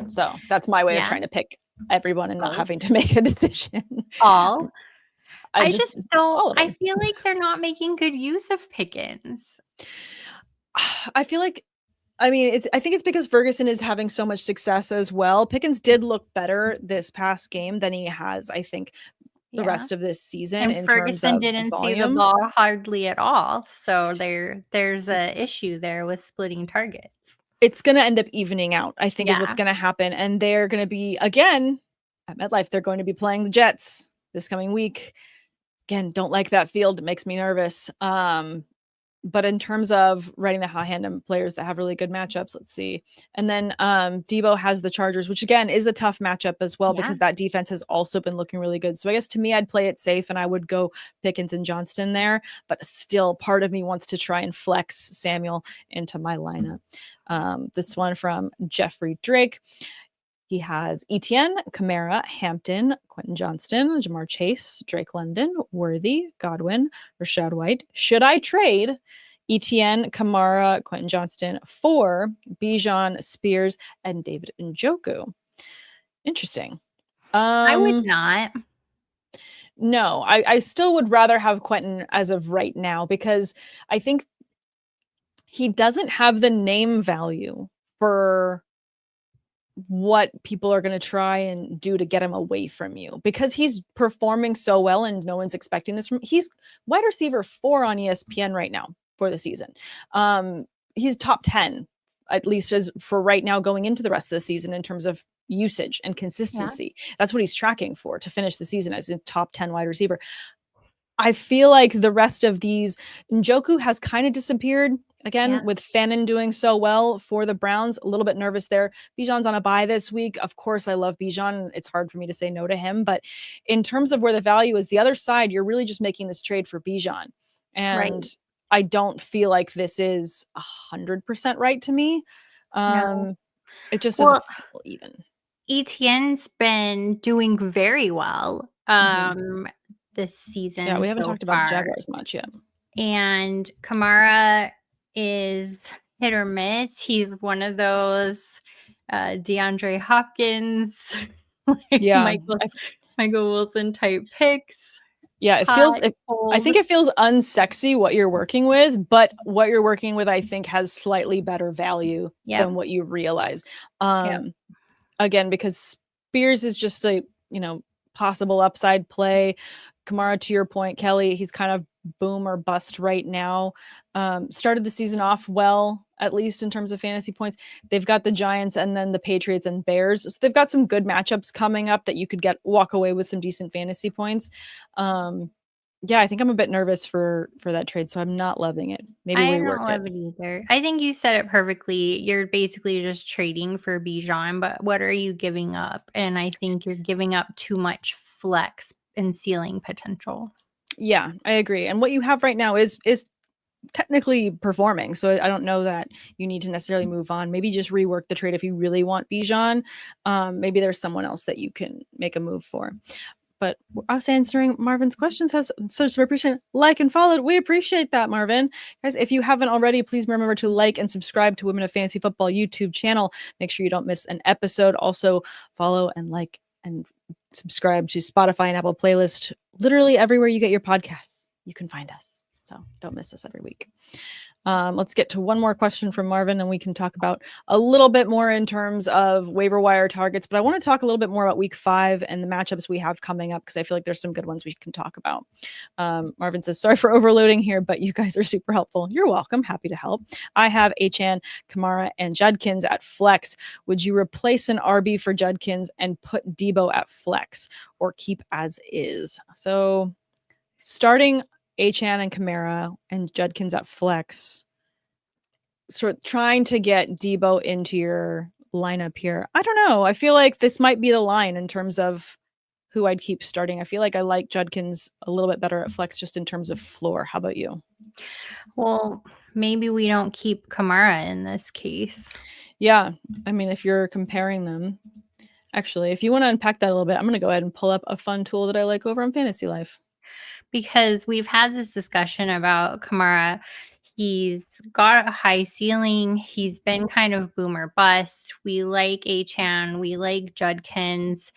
So that's my way of trying to pick everyone and not having to make a decision. I just don't. I feel like they're not making good use of Pickens. I feel like, I think it's because Ferguson is having so much success as well. Pickens did look better this past game than he has, I think, the rest of this season. And Ferguson didn't see the ball hardly at all. So there's a issue there with splitting targets. It's going to end up evening out, I think, is what's going to happen. And they're going to be, again, at MetLife, they're going to be playing the Jets this coming week. Again, don't like that field. It makes me nervous. But in terms of writing the hot hand and players that have really good matchups, let's see. And then Deebo has the Chargers, which again is a tough matchup as well, because that defense has also been looking really good. So I guess to me, I'd play it safe and I would go Pickens and Johnston there. But still, part of me wants to try and flex Samuel into my lineup. This one from Jeffrey Drake. He has Etienne, Kamara, Hampton, Quentin Johnston, Jamar Chase, Drake London, Worthy, Godwin, Rashad White. Should I trade Etienne, Kamara, Quentin Johnston for Bijan, Spears, and David Njoku? Interesting. I would not. No, I still would rather have Quentin as of right now, because I think he doesn't have the name value for what people are going to try and do to get him away from you, because he's performing so well and no one's expecting this from. He's wide receiver 4 on ESPN right now for the season. He's top 10, at least as for right now, going into the rest of the season in terms of usage and consistency. Yeah. That's what he's tracking for to finish the season as a top 10 wide receiver. I feel like the rest of these, Njoku has kind of disappeared again, with Fannin doing so well for the Browns. A little bit nervous there. Bijan's on a bye this week. Of course, I love Bijan. It's hard for me to say no to him. But in terms of where the value is, the other side, you're really just making this trade for Bijan. And I don't feel like this is 100% right to me. No. It just doesn't feel even. Etienne's been doing very well this season. Yeah, we haven't talked about the Jaguars much yet. And Kamara is hit or miss. He's one of those DeAndre Hopkins, Michael Wilson type picks. Yeah, I think it feels unsexy what you're working with, but what you're working with, I think, has slightly better value than what you realize. Again, because Spears is just a, possible upside play. Kamara, to your point, Kelly, he's kind of boom or bust right now. Started the season off well, at least in terms of fantasy points. They've got the Giants and then the Patriots and Bears. So they've got some good matchups coming up that you could walk away with some decent fantasy points. I think I'm a bit nervous for that trade, so I'm not loving it. Maybe I don't love it either. I think you said it perfectly. You're basically just trading for Bijan, but what are you giving up? And I think you're giving up too much flex and ceiling potential. Yeah, I agree. And what you have right now is technically performing. So I don't know that you need to necessarily move on. Maybe just rework the trade if you really want Bijan. Maybe there's someone else that you can make a move for. But us answering Marvin's questions has such appreciation. Like and follow. We appreciate that, Marvin. Guys, if you haven't already, please remember to like and subscribe to Women of Fantasy Football YouTube channel. Make sure you don't miss an episode. Also, follow and like and subscribe to Spotify and Apple playlist. Literally everywhere you get your podcasts, you can find us. So don't miss us every week. Let's get to one more question from Marvin, and we can talk about a little bit more in terms of waiver wire targets. But I want to talk a little bit more about week 5 and the matchups we have coming up, because I feel like there's some good ones we can talk about. Marvin says, sorry for overloading here, but you guys are super helpful. You're welcome. Happy to help. I have Achane, Kamara, and Judkins at flex. Would you replace an RB for Judkins and put Debo at flex, or keep as is? So starting Achane and Kamara and Judkins at flex, sort of trying to get Debo into your lineup here. I don't know. I feel like this might be the line in terms of who I'd keep starting. I feel like I like Judkins a little bit better at flex just in terms of floor. How about you? Well, maybe we don't keep Kamara in this case. Yeah. I mean, if you're comparing them, actually, if you want to unpack that a little bit, I'm going to go ahead and pull up a fun tool that I like over on Fantasy Life. Because we've had this discussion about Kamara. He's got a high ceiling. He's been kind of boomer bust. We like Achane. We like Judkins.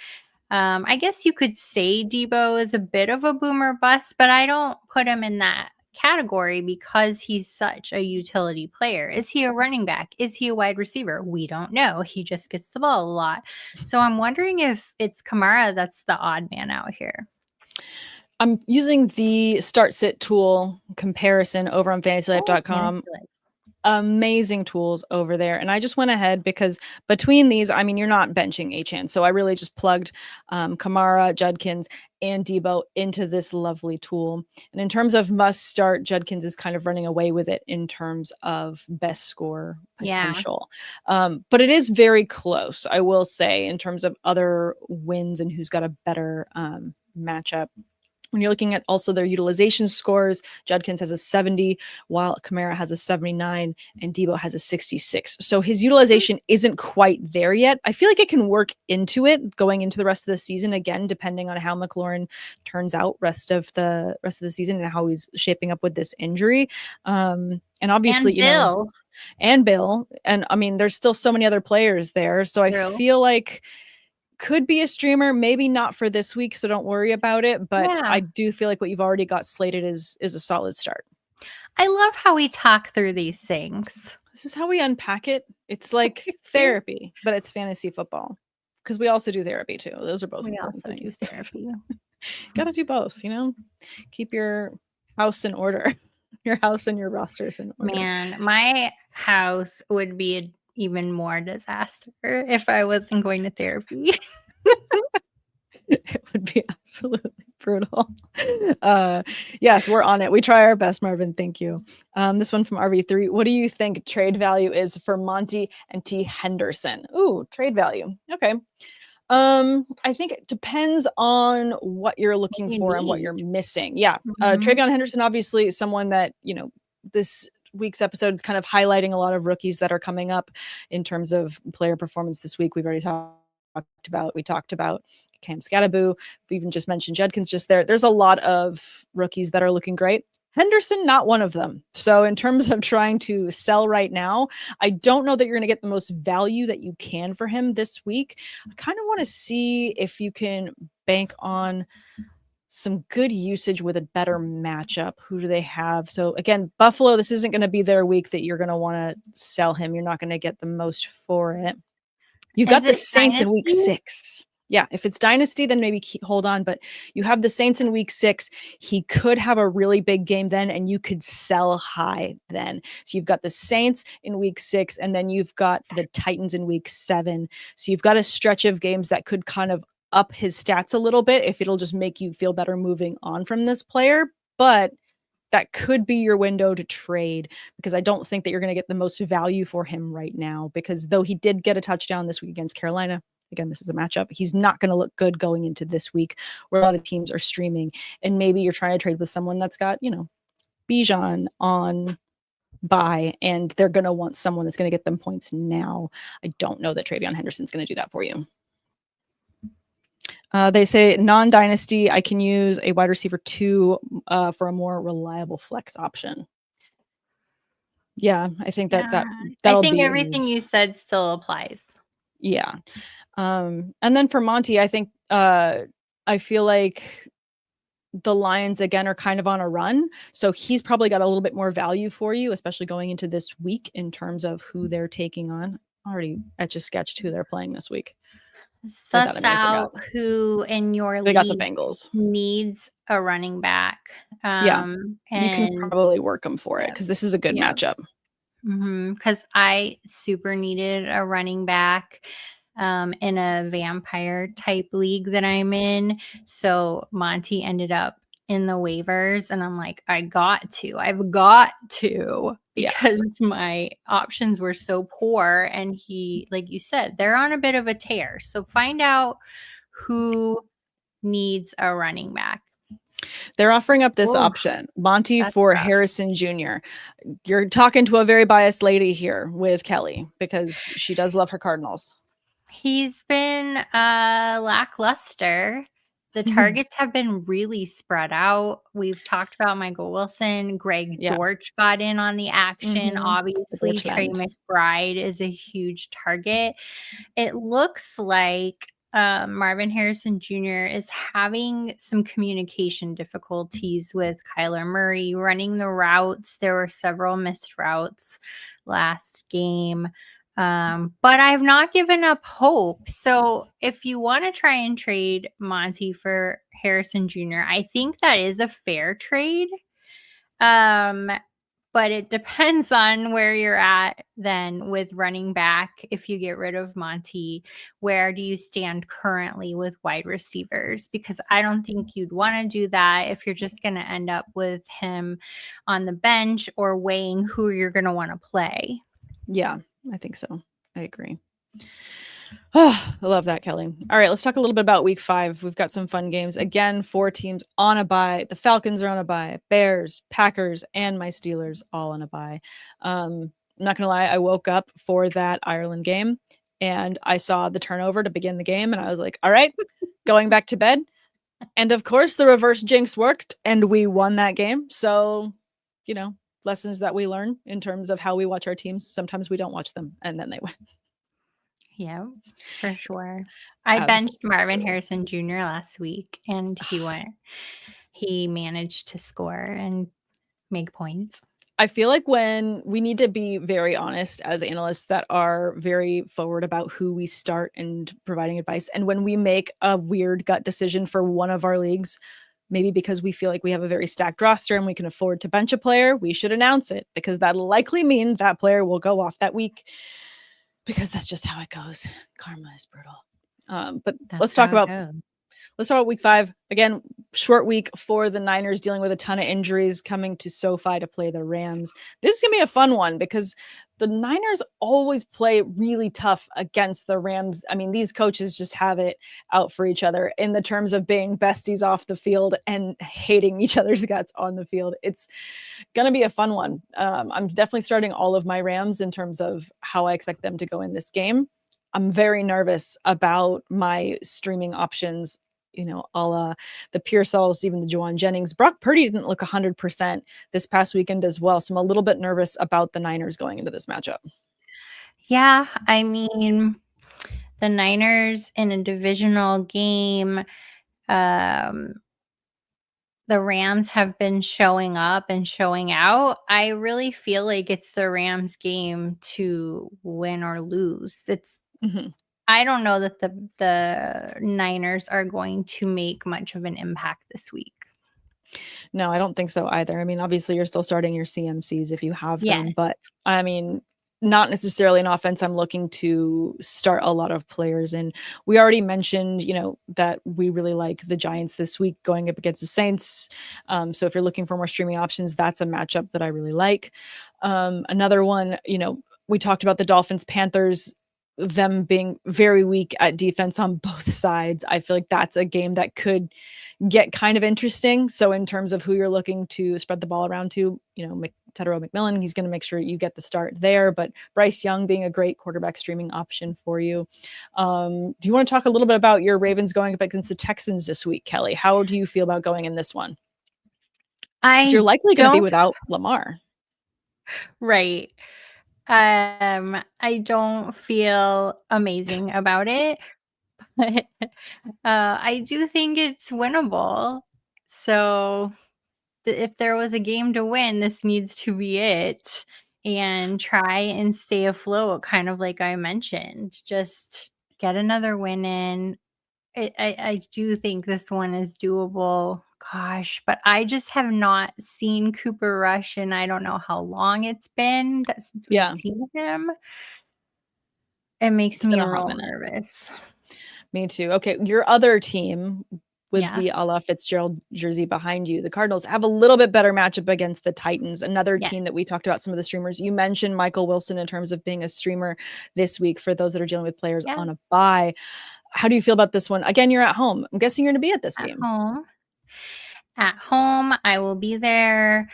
I guess you could say Debo is a bit of a boomer bust, but I don't put him in that category because he's such a utility player. Is he a running back? Is he a wide receiver? We don't know. He just gets the ball a lot. So I'm wondering if it's Kamara that's the odd man out here. I'm using the start sit tool comparison over on fantasylife.com. Amazing tools over there. And I just went ahead because between these, I mean, you're not benching Achane. So I really just plugged Kamara, Judkins, and Debo into this lovely tool. And in terms of must start, Judkins is kind of running away with it in terms of best score potential. But it is very close, I will say, in terms of other wins and who's got a better matchup. When you're looking at also their utilization scores, Judkins has a 70, while Kamara has a 79, and Debo has a 66. So his utilization isn't quite there yet. I feel like it can work into it going into the rest of the season, again, depending on how McLaurin turns out rest of the season and how he's shaping up with this injury. And obviously, and Bill. And I mean, there's still so many other players there. So I feel like could be a streamer, maybe not for this week, so don't worry about it. But I do feel like what you've already got slated is a solid start. I love how we talk through these things. This is how we unpack it. It's like therapy, but it's fantasy football. Because we also do therapy too. Those are both important things. Do therapy. Gotta do both, keep your house in order. Your house and your rosters in order. Man, my house would be an even more disaster if I wasn't going to therapy. It would be absolutely brutal. Yes, we're on it. We try our best, Marvin. Thank you. This one from RV3. What do you think trade value is for Monty and T. Henderson? Ooh, trade value. Okay. I think it depends on what you're looking for and what you're missing. Yeah. Travion Henderson, obviously, is someone that, this week's episode is kind of highlighting a lot of rookies that are coming up in terms of player performance this week. We've already talked about Cam Scattaboo. We even just mentioned Judkins just there. There's a lot of rookies that are looking great. Henderson, not one of them. So in terms of trying to sell right now, I don't know that you're going to get the most value that you can for him this week. I kind of want to see if you can bank on some good usage with a better matchup. Who do they have? So again, Buffalo, this isn't going to be their week that you're going to want to sell him. You're not going to get the most for it. You got the Saints in week 6. Yeah, if it's dynasty, then maybe hold on. But you have the Saints in week 6. He could have a really big game then, and you could sell high then. So you've got the Saints in week 6, and then you've got the Titans in week 7. So you've got a stretch of games that could kind of up his stats a little bit if it'll just make you feel better moving on from this player. But that could be your window to trade, because I don't think that you're going to get the most value for him right now, because though he did get a touchdown this week against Carolina, again, this is a matchup, he's not going to look good going into this week where a lot of teams are streaming. And maybe you're trying to trade with someone that's got, Bijan on bye, and they're going to want someone that's going to get them points now. I don't know that Travion Henderson's going to do that for you. They say non-dynasty, I can use a wide receiver 2 for a more reliable flex option. Yeah, I think that'll I think everything you said still applies. Yeah. And then for Monty, I think I feel like the Lions again are kind of on a run. So he's probably got a little bit more value for you, especially going into this week in terms of who they're taking on. Already etch-a-sketched who they're playing this week. Suss out who in your league got the Bengals needs a running back. And you can probably work them for it, because this is a good matchup. Because I super needed a running back in a vampire type league that I'm in. So Monty ended up in the waivers, and I'm like, I've got to, because my options were so poor. And he, like you said, they're on a bit of a tear. So find out who needs a running back. They're offering up this option, Monty for Harrison Jr. You're talking to a very biased lady here with Kelly, because she does love her Cardinals. He's been lackluster. The targets have been really spread out. We've talked about Michael Wilson. Greg Dortch got in on the action. Obviously, Trey McBride is a huge target. It looks like Marvin Harrison Jr. is having some communication difficulties with Kyler Murray running the routes. There were several missed routes last game. But I've not given up hope. So if you want to try and trade Monty for Harrison Jr., I think that is a fair trade. But it depends on where you're at then with running back. If you get rid of Monty, where do you stand currently with wide receivers? Because I don't think you'd want to do that if you're just going to end up with him on the bench or weighing who you're going to want to play. Yeah, I think so. I agree. Oh, I love that, Kelly. All right, let's talk a little bit about week 5. We've got some fun games. Again, 4 teams on a bye. The Falcons are on a bye. Bears, Packers, and my Steelers all on a bye. I'm not going to lie. I woke up for that Ireland game, and I saw the turnover to begin the game, and I was like, all right, going back to bed. And of course, the reverse jinx worked, and we won that game. So, lessons that we learn in terms of how we watch our teams. Sometimes we don't watch them, and then they win. Yeah, for sure. I benched Marvin Harrison Jr. last week, and he managed to score and make points. I feel like when we need to be very honest as analysts that are very forward about who we start and providing advice. And when we make a weird gut decision for one of our leagues, maybe because we feel like we have a very stacked roster and we can afford to bench a player, we should announce it because that'll likely mean that player will go off that week because that's just how it goes. Karma is brutal. But let's talk about week 5. Again, short week for the Niners, dealing with a ton of injuries, coming to SoFi to play the Rams. This is going to be a fun one because the Niners always play really tough against the Rams. I mean, these coaches just have it out for each other in the terms of being besties off the field and hating each other's guts on the field. It's going to be a fun one. I'm definitely starting all of my Rams in terms of how I expect them to go in this game. I'm very nervous about my streaming options, a la the Pearsalls, even the Juwan Jennings. Brock Purdy didn't look 100% this past weekend as well. So I'm a little bit nervous about the Niners going into this matchup. Yeah, I mean, the Niners in a divisional game, the Rams have been showing up and showing out. I really feel like it's the Rams game to win or lose. I don't know that the Niners are going to make much of an impact this week. No, I don't think so either. I mean, obviously you're still starting your CMCs if you have them, but I mean, not necessarily an offense I'm looking to start a lot of players in. We already mentioned, that we really like the Giants this week going up against the Saints. So if you're looking for more streaming options, that's a matchup that I really like. Another one, we talked about the Dolphins, Panthers, them being very weak at defense on both sides. I feel like that's a game that could get kind of interesting. So in terms of who you're looking to spread the ball around to, Tedero McMillan, he's going to make sure you get the start there, but Bryce Young being a great quarterback streaming option for you. Do you want to talk a little bit about your Ravens going up against the Texans this week, Kelly? How do you feel about going in this one? You're likely going to be without Lamar. Right. I don't feel amazing about it, but I do think it's winnable. So if there was a game to win, this needs to be it. And try and stay afloat, kind of like I mentioned. Just get another win in. I do think this one is doable. Gosh, but I just have not seen Cooper Rush, and I don't know how long it's been since we've seen him. It makes me real nervous. Me too. Okay, your other team with the Ella Fitzgerald jersey behind you, the Cardinals have a little bit better matchup against the Titans, another team that we talked about some of the streamers. You mentioned Michael Wilson in terms of being a streamer this week for those that are dealing with players on a bye. How do you feel about this one? Again, you're at home. I'm guessing you're going to be at this game. At home, I will be there.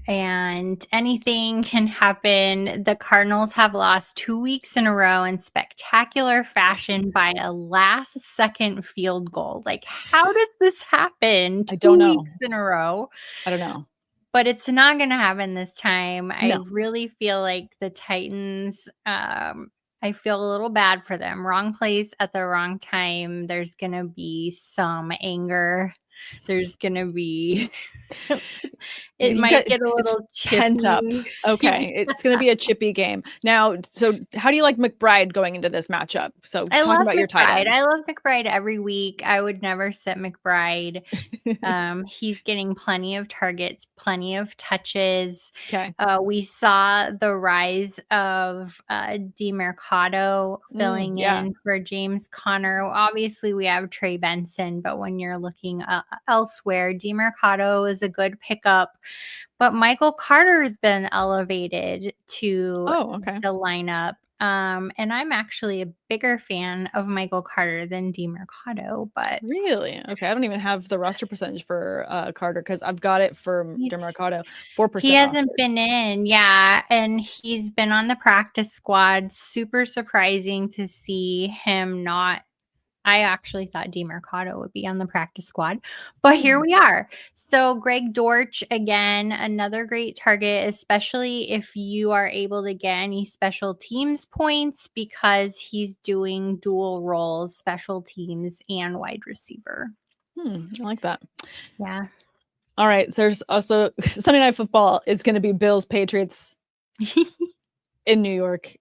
And anything can happen. The Cardinals have lost 2 weeks in a row in spectacular fashion by a last-second field goal. Like, how does this happen 2 weeks in a row? I don't know. But it's not going to happen this time. I really feel like the Titans, I feel a little bad for them. Wrong place at the wrong time. There's going to be some anger. There's going to be it might get a little pent up. Okay, it's going to be a chippy game. Now, so how do you like McBride going into this matchup? So talk about your tight ends. I love McBride every week. I would never sit McBride. He's getting plenty of targets, plenty of touches. Okay. We saw the rise of DeMercado filling in for James Conner. Obviously, we have Trey Benson, but when you're looking elsewhere, DeMercado is a good pickup. But Michael Carter has been elevated to the lineup. And I'm actually a bigger fan of Michael Carter than DeMercado, but really? Okay. I don't even have the roster percentage for Carter because I've got it for DeMercado 4%. He hasn't been in, and he's been on the practice squad. Super surprising to see him not. I actually thought DeMercado would be on the practice squad, but here we are. So Greg Dortch, again, another great target, especially if you are able to get any special teams points because he's doing dual roles, special teams and wide receiver. I like that. Yeah. All right. There's also Sunday Night Football is going to be Bills Patriots in New York.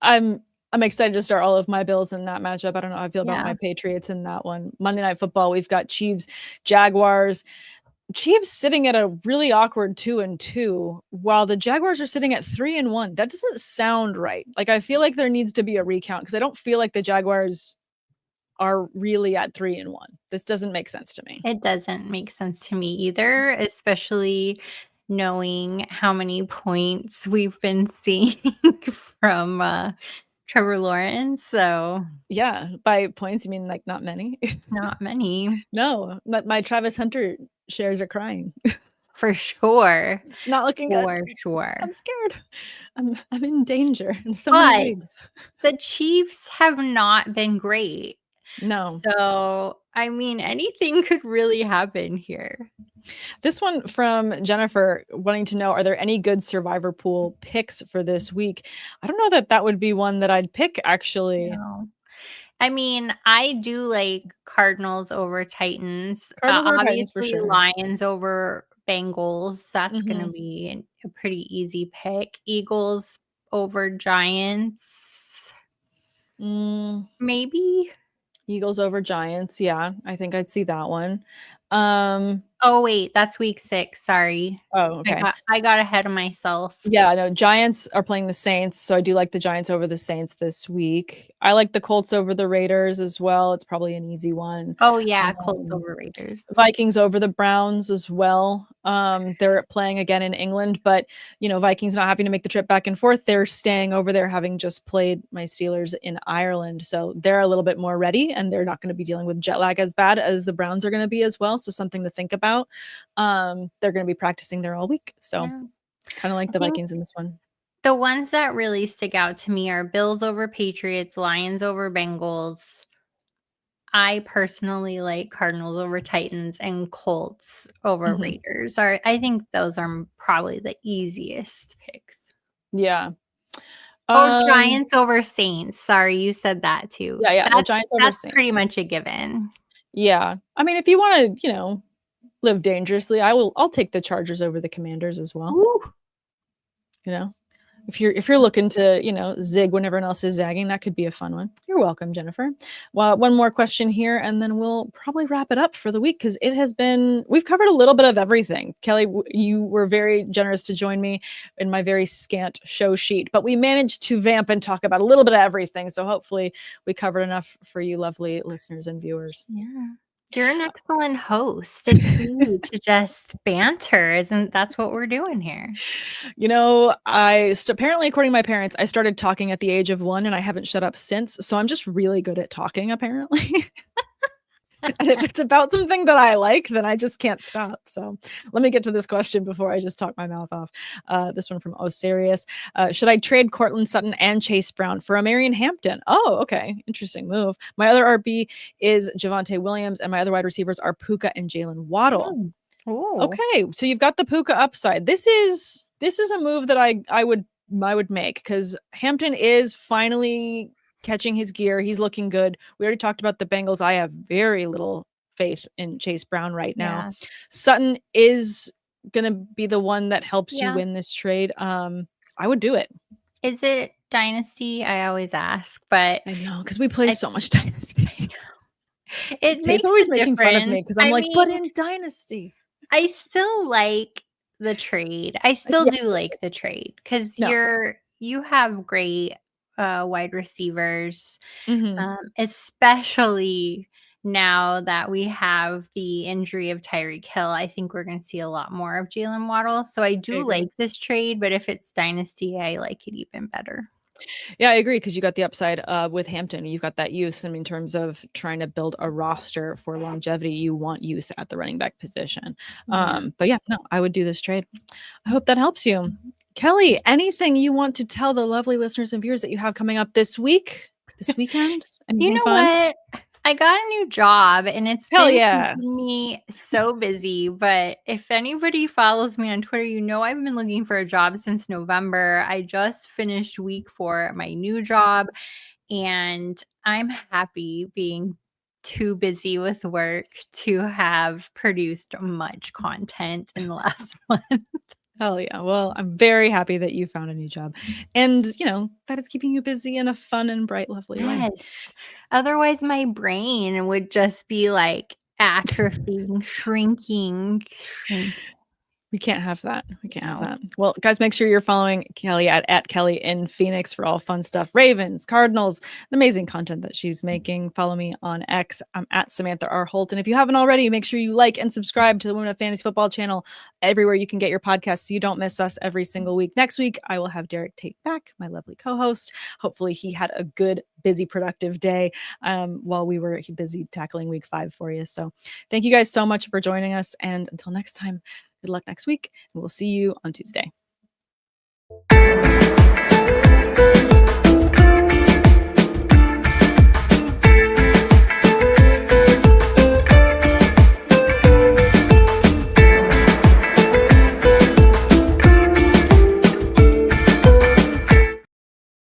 I'm excited to start all of my Bills in that matchup. I don't know how I feel about my Patriots in that one. Monday Night Football, we've got Chiefs, Jaguars. Chiefs sitting at a really awkward 2-2, while the Jaguars are sitting at 3-1. That doesn't sound right. Like, I feel like there needs to be a recount because I don't feel like the Jaguars are really at 3-1. This doesn't make sense to me. It doesn't make sense to me either, especially knowing how many points we've been seeing from Trevor Lawrence. So yeah, by points you mean like not many? Not many. No, but my Travis Hunter shares are crying. For sure. Not looking good. For sure. I'm scared. I'm in danger in so many leagues. The Chiefs have not been great. No. So, I mean, anything could really happen here. This one from Jennifer wanting to know, are there any good survivor pool picks for this week? I don't know that would be one that I'd pick, actually. No. I mean, I do like Cardinals over Titans. Cardinals over obviously, Titans for sure. Lions over Bengals. That's going to be a pretty easy pick. Eagles over Giants. Maybe. Eagles over Giants. Yeah, I think I'd see that one. Oh, wait, that's week 6. Sorry. Oh, okay. I got ahead of myself. Yeah, no, Giants are playing the Saints, so I do like the Giants over the Saints this week. I like the Colts over the Raiders as well. It's probably an easy one. Oh, yeah, Colts over Raiders. Vikings over the Browns as well. They're playing again in England, but, Vikings not having to make the trip back and forth. They're staying over there, having just played my Steelers in Ireland. So they're a little bit more ready, and they're not going to be dealing with jet lag as bad as the Browns are going to be as well. So something to think about. They're going to be practicing there all week. So kind of like the Vikings in this one. The ones that really stick out to me are Bills over Patriots, Lions over Bengals. I personally like Cardinals over Titans and Colts over Raiders. I think those are probably the easiest picks. Yeah. Giants over Saints. Sorry, you said that too. Yeah, Giants over Saints. That's pretty much a given. Yeah. I mean, if you want to, live dangerously, I'll take the Chargers over the Commanders as well. Woo. If you're looking to, zig when everyone else is zagging, that could be a fun one. You're welcome, Jennifer. Well, one more question here, and then we'll probably wrap it up for the week because we've covered a little bit of everything. Kelly, you were very generous to join me in my very scant show sheet, but we managed to vamp and talk about a little bit of everything. So hopefully we covered enough for you lovely listeners and viewers. Yeah. You're an excellent host. It's easy to just banter. That's what we're doing here. Apparently, according to my parents, I started talking at the age of 1 and I haven't shut up since. So I'm just really good at talking, apparently. And if it's about something that I like, then I just can't stop. So let me get to this question before I just talk my mouth off. This one from Serious. Should I trade Cortland Sutton and Chase Brown for Amarian Hampton? Oh, okay. Interesting move. My other RB is Javonte Williams, and my other wide receivers are Puka and Jalen Waddle. Ooh. Okay, so you've got the Puka upside. This is a move that I would make because Hampton is finally catching his gear. He's looking good. We already talked about the Bengals. I have very little faith in Chase Brown right now. Yeah. Sutton is going to be the one that helps you win this trade. I would do it. Is it Dynasty? I always ask, but I know because we play so much Dynasty. Tate's always making fun of me because I'm but in Dynasty. I still like the trade. I still do like the trade because you have great wide receivers, especially now that we have the injury of Tyreek Hill. I think we're going to see a lot more of Jalen Waddle. So I do like this trade, but if it's Dynasty, I like it even better. Yeah, I agree because you got the upside with Hampton. You've got that youth. In terms of trying to build a roster for longevity, you want youth at the running back position. But yeah, no, I would do this trade. I hope that helps you. Kelly, anything you want to tell the lovely listeners and viewers that you have coming up this weekend? Anything fun? What? I got a new job and it's been me so busy, but if anybody follows me on Twitter, I've been looking for a job since November. I just finished week 4 at my new job and I'm happy being too busy with work to have produced much content in the last month. Hell yeah. Well, I'm very happy that you found a new job and, that it's keeping you busy in a fun and bright, lovely way. Otherwise, my brain would just be like atrophying, shrinking. We can't have that. We can't have that. Well, guys, make sure you're following Kelly at Kelly in Phoenix for all fun stuff. Ravens, Cardinals, amazing content that she's making. Follow me on X. I'm at Samantha R. Holt. And if you haven't already, make sure you like and subscribe to the Women of Fantasy Football channel everywhere you can get your podcasts so you don't miss us every single week. Next week, I will have Derek Tate back, my lovely co-host. Hopefully he had a good, busy, productive day while we were busy tackling week 5 for you. So thank you guys so much for joining us. And until next time, good luck next week, and we'll see you on Tuesday.